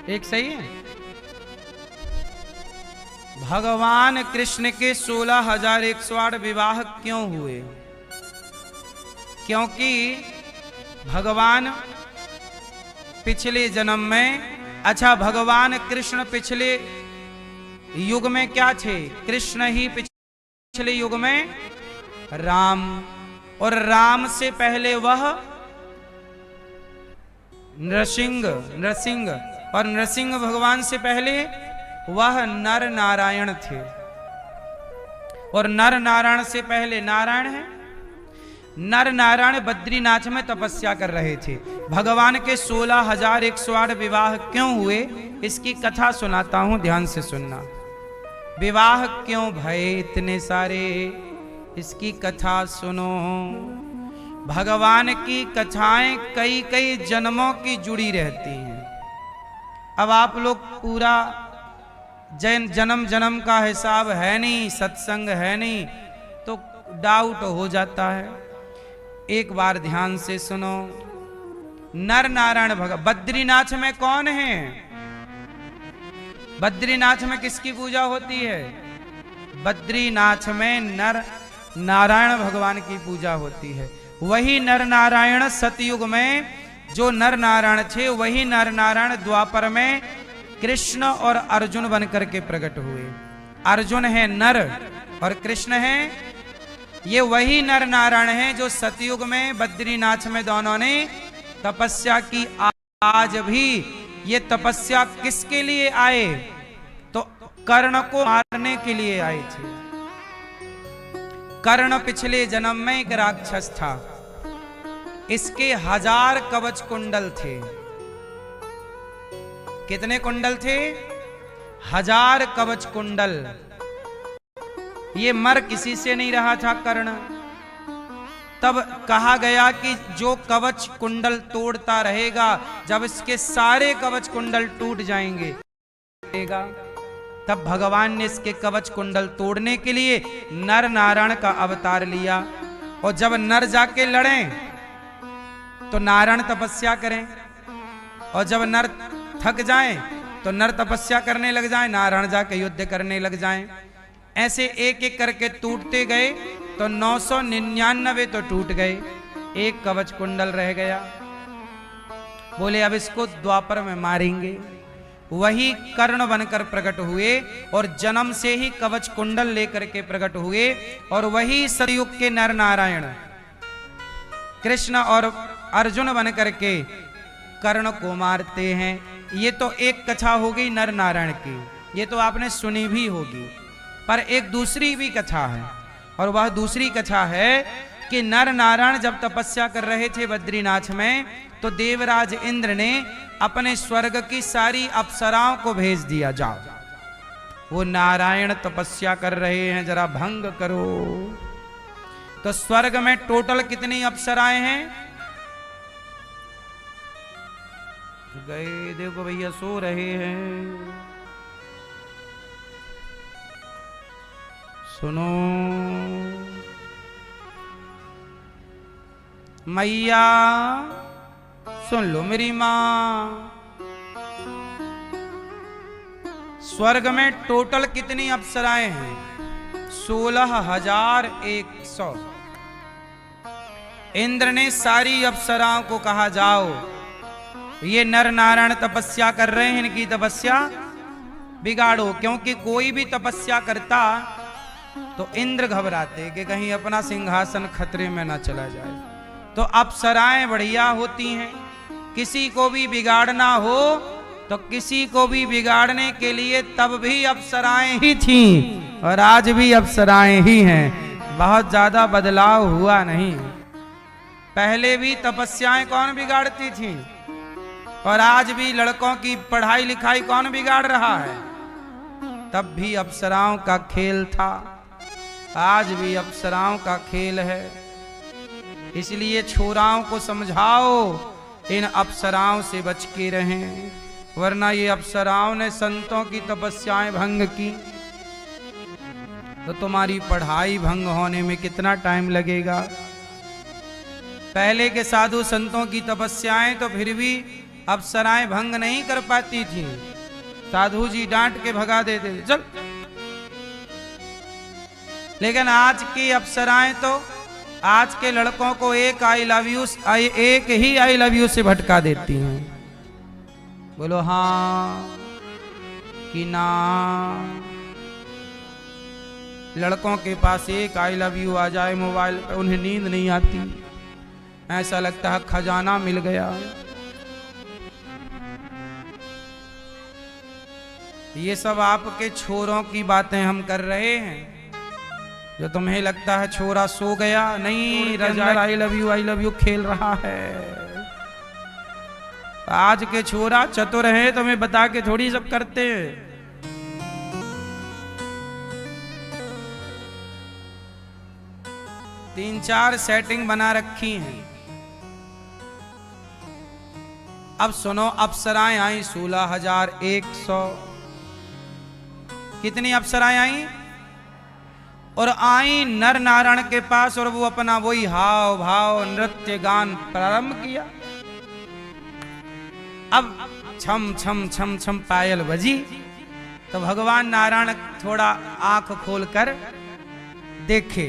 एक सही है। भगवान कृष्ण के 16,108 विवाह क्यों हुए? क्योंकि भगवान पिछले जन्म में, अच्छा भगवान कृष्ण पिछले युग में क्या थे? कृष्ण ही पिछले युग में राम, और राम से पहले वह नरसिंह, और नरसिंह भगवान से पहले वह नर नारायण थे, और नर नारायण से पहले नारायण है। नर नारायण बद्रीनाथ में तपस्या कर रहे थे। भगवान के 16,108 विवाह क्यों हुए, इसकी कथा सुनाता हूं, ध्यान से सुनना। विवाह क्यों भये इतने सारे, इसकी कथा सुनो। भगवान की कथाएं कई कई जन्मों की जुड़ी रहती हैं। अब आप लोग पूरा जन्म जन्म का हिसाब है नहीं, सत्संग है नहीं, तो डाउट हो जाता है। एक बार ध्यान से सुनो। नर नारायण बद्रीनाथ में कौन है? बद्रीनाथ में किसकी पूजा होती है? बद्रीनाथ में नर नारायण भगवान की पूजा होती है। वही नर नारायण सतयुग में जो नर नारायण थे, वही नर नारायण द्वापर में कृष्ण और अर्जुन बनकर के प्रकट हुए। अर्जुन है नर और कृष्ण है, ये वही नर नारायण हैं जो सतयुग में बद्रीनाथ में दोनों ने तपस्या की। आज भी ये तपस्या किसके लिए आए? तो कर्ण को मारने के लिए आए थे। कर्ण पिछले जन्म में एक राक्षस था। इसके 1000 कवच कुंडल थे। कितने कुंडल थे? 1000 कवच कुंडल। ये मर किसी से नहीं रहा था कर्ण। तब कहा गया कि जो कवच कुंडल तोड़ता रहेगा, जब इसके सारे कवच कुंडल टूट जाएंगे, तब भगवान ने इसके कवच कुंडल तोड़ने के लिए नर नारायण का अवतार लिया। और जब नर जाके लड़े तो नारायण तपस्या करें, और जब नर थक जाएं तो नर तपस्या करने लग जाएं, नारायण जाके युद्ध करने लग जाएं। ऐसे एक एक करके टूटते गए तो 999 तो टूट गए, एक कवच कुंडल रह गया। बोले अब इसको द्वापर में मारेंगे। वही कर्ण बनकर प्रकट हुए और जन्म से ही कवच कुंडल लेकर के प्रकट हुए, और वही सतयुग के नर नारायण कृष्ण और अर्जुन बनकर के कर्ण को मारते हैं। ये तो एक कथा हो गई नर नारायण की, ये तो आपने सुनी भी होगी। पर एक दूसरी भी कथा है, और वह दूसरी कथा है कि नर नारायण जब तपस्या कर रहे थे बद्रीनाथ में, तो देवराज इंद्र ने अपने स्वर्ग की सारी अप्सराओं को भेज दिया, जाओ वो नारायण तपस्या कर रहे हैं, जरा भंग करो। तो स्वर्ग में टोटल कितनी अप्सराएं हैं? गए देखो भैया, सो रहे हैं, सुनो मैया, सुन लो मेरी मां। स्वर्ग में टोटल कितनी अप्सराएं हैं? 16,100। इंद्र ने सारी अप्सराओं को कहा, जाओ ये नर नारायण तपस्या कर रहे हैं, इनकी तपस्या बिगाड़ो। क्योंकि कोई भी तपस्या करता तो इंद्र घबराते कि कहीं अपना सिंहासन खतरे में ना चला जाए। तो अप्सराएं बढ़िया होती हैं, किसी को भी बिगाड़ना हो तो किसी को भी बिगाड़ने के लिए तब भी अप्सराएं ही थीं, और आज भी अप्सराएं ही हैं। बहुत ज्यादा बदलाव हुआ नहीं। पहले भी तपस्याएं कौन बिगाड़ती थीं, और आज भी लड़कों की पढ़ाई लिखाई कौन बिगाड़ रहा है? तब भी अप्सराओं का खेल था, आज भी अप्सराओं का खेल है। इसलिए छोराओं को समझाओ इन अप्सराओं से बच के रहें, वरना ये अप्सराओं ने संतों की तपस्याएं भंग की तो तुम्हारी पढ़ाई भंग होने में कितना टाइम लगेगा। पहले के साधु संतों की तपस्याएं तो फिर भी अप्सराएं भंग नहीं कर पाती थी। साधु जी डांट के भगा देते थे, चल। लेकिन आज की अप्सराएं तो आज के लड़कों को एक ही आई लव यू से भटका देती हैं। बोलो हाँ कि ना। लड़कों के पास एक आई लव यू आ जाए मोबाइल पे, उन्हें नींद नहीं आती, ऐसा लगता है खजाना मिल गया। ये सब आपके छोरों की बातें हम कर रहे हैं। जो तुम्हें लगता है छोरा सो गया, नहीं, रजाई आई लव यू खेल रहा है। आज के छोरा चतुर है, तुम्हें बता के थोड़ी सब करते हैं। तीन चार सेटिंग बना रखी हैं। अब सुनो, अप्सराएं आई 16,100। कितनी अप्सराएं आई? और आई नर नारायण के पास, और वो अपना वही हाव भाव नृत्य गान प्रारंभ किया। अब छम छम छम छम पायल बजी तो भगवान नारायण थोड़ा आंख खोलकर देखे,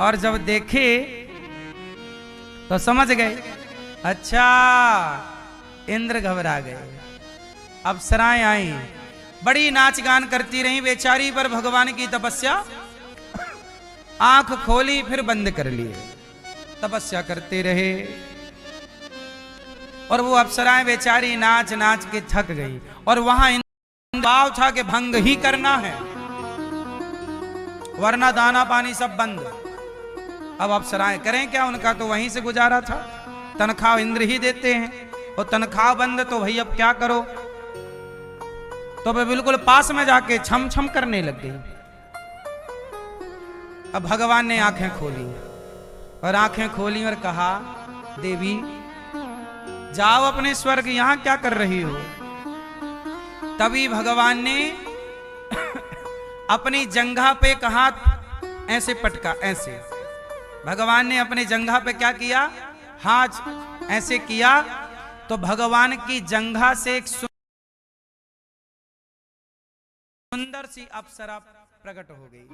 और जब देखे तो समझ गए, अच्छा इंद्र घबरा गए। अप्सराएं आई, बड़ी नाच गान करती रही बेचारी, पर भगवान की तपस्या आंख खोली फिर बंद कर लिए, तपस्या करते रहे। और वो अप्सराएं बेचारी नाच नाच के थक गई, और वहां भाव था कि भंग ही करना है, वरना दाना पानी सब बंद। अब अप्सराएं करें क्या, उनका तो वहीं से गुजारा था, तनख्वाह इंद्र ही देते हैं, और तनख्वाह बंद तो भाई अब क्या करो। तो वे बिल्कुल पास में जाके छम छम करने लग गई। अब भगवान ने आंखें खोली, और आंखें खोली और कहा, देवी जाओ अपने स्वर्ग, यहां क्या कर रही हो। तभी भगवान ने अपनी जंघा पे कहा, ऐसे पटका, ऐसे। भगवान ने अपने जंघा पे क्या किया, हाथ ऐसे किया, तो भगवान की जंघा से एक सुंदर सी अप्सरा प्रकट हो गई,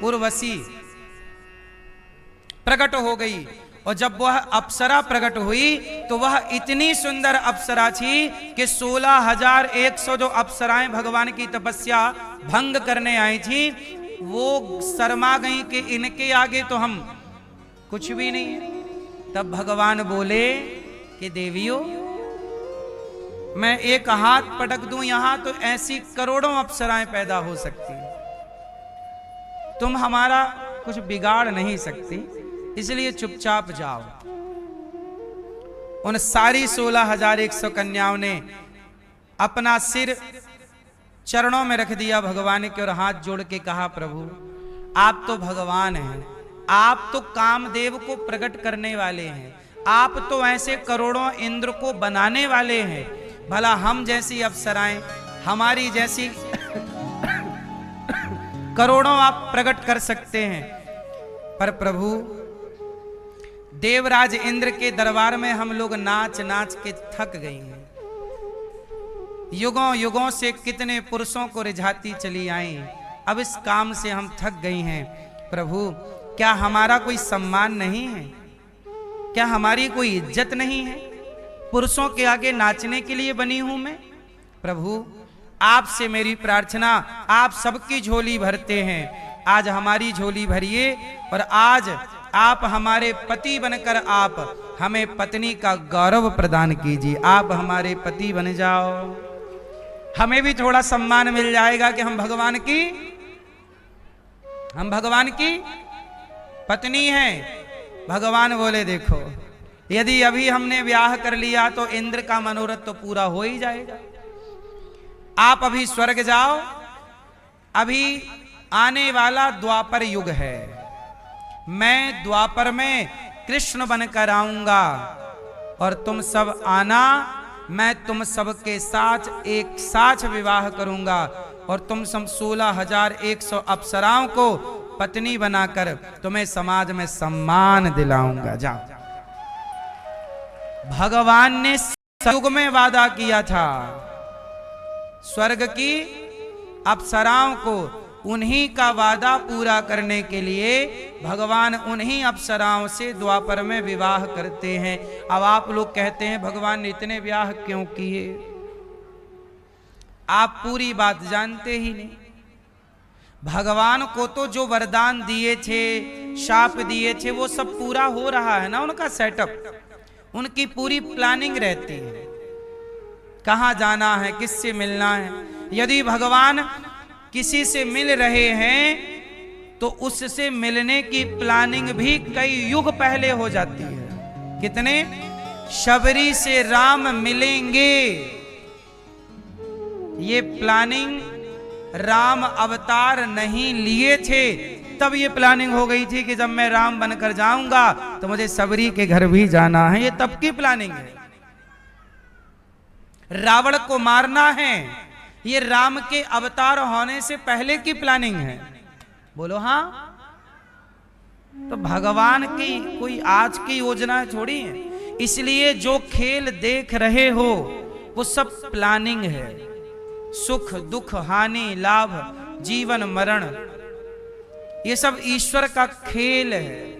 उर्वशी प्रकट हो गई। और जब वह अप्सरा प्रकट हुई तो वह इतनी सुंदर अप्सरा थी कि 16,100 जो अप्सराएं भगवान की तपस्या भंग करने आई थी, वो शर्मा गई कि इनके आगे तो हम कुछ भी नहीं है। तब भगवान बोले कि देवियों, मैं एक हाथ पटक दूं यहां तो ऐसी करोड़ों अप्सराएं पैदा हो सकती, तुम हमारा कुछ बिगाड़ नहीं सकती, इसलिए चुपचाप जाओ। उन सारी 16,100 कन्याओं ने अपना सिर चरणों में रख दिया भगवान के, और हाथ जोड़ के कहा, प्रभु आप तो भगवान हैं, आप तो कामदेव को प्रकट करने वाले हैं, आप तो ऐसे करोड़ों इंद्र को बनाने वाले हैं, भला हम जैसी अप्सराएं, हमारी जैसी करोड़ों आप प्रकट कर सकते हैं, पर प्रभु देवराज इंद्र के दरबार में हम लोग नाच नाच के थक गए हैं। युगों युगों से कितने पुरुषों को रिझाती चली आई, अब इस काम से हम थक गई हैं। प्रभु क्या हमारा कोई सम्मान नहीं है, क्या हमारी कोई इज्जत नहीं है, पुरुषों के आगे नाचने के लिए बनी हूं मैं। प्रभु आपसे मेरी प्रार्थना, आप सबकी झोली भरते हैं, आज हमारी झोली भरिए, और आज आप हमारे पति बनकर आप हमें पत्नी का गौरव प्रदान कीजिए। आप हमारे पति बन जाओ, हमें भी थोड़ा सम्मान मिल जाएगा कि हम भगवान की पत्नी हैं। भगवान बोले, देखो यदि अभी हमने ब्याह कर लिया तो इंद्र का मनोरथ तो पूरा हो ही जाएगा, आप अभी स्वर्ग जाओ, अभी आने वाला द्वापर युग है, मैं द्वापर में कृष्ण बनकर आऊंगा, और तुम सब आना, मैं तुम सब के साथ एक साथ विवाह करूंगा, और तुम सब 16,100 अप्सराओं को पत्नी बनाकर तुम्हें समाज में सम्मान दिलाऊंगा। जाओ। भगवान ने युग में वादा किया था स्वर्ग की अप्सराओं को, उन्हीं का वादा पूरा करने के लिए भगवान उन्हीं अप्सराओं से द्वापर में विवाह करते हैं। अब आप लोग कहते हैं भगवान ने इतने विवाह क्यों किए? आप पूरी बात जानते ही नहीं। भगवान को तो जो वरदान दिए थे, शाप दिए थे, वो सब पूरा हो रहा है ना, उनका सेटअप, उनकी पूरी प्लानिंग रहती है, कहां जाना है, किससे मिलना है। यदि भगवान किसी से मिल रहे हैं तो उससे मिलने की प्लानिंग भी कई युग पहले हो जाती है। कितने? शबरी से राम मिलेंगे, ये प्लानिंग राम अवतार नहीं लिए थे तब ये प्लानिंग हो गई थी कि जब मैं राम बनकर जाऊंगा तो मुझे सबरी के घर भी जाना है। ये तब की प्लानिंग है। रावण को मारना है, ये राम के अवतार होने से पहले की प्लानिंग है। बोलो हाँ। तो भगवान की कोई आज की योजना थोड़ी है। इसलिए जो खेल देख रहे हो वो सब प्लानिंग है। सुख दुख हानि लाभ जीवन मरण, ये सब ईश्वर का खेल है।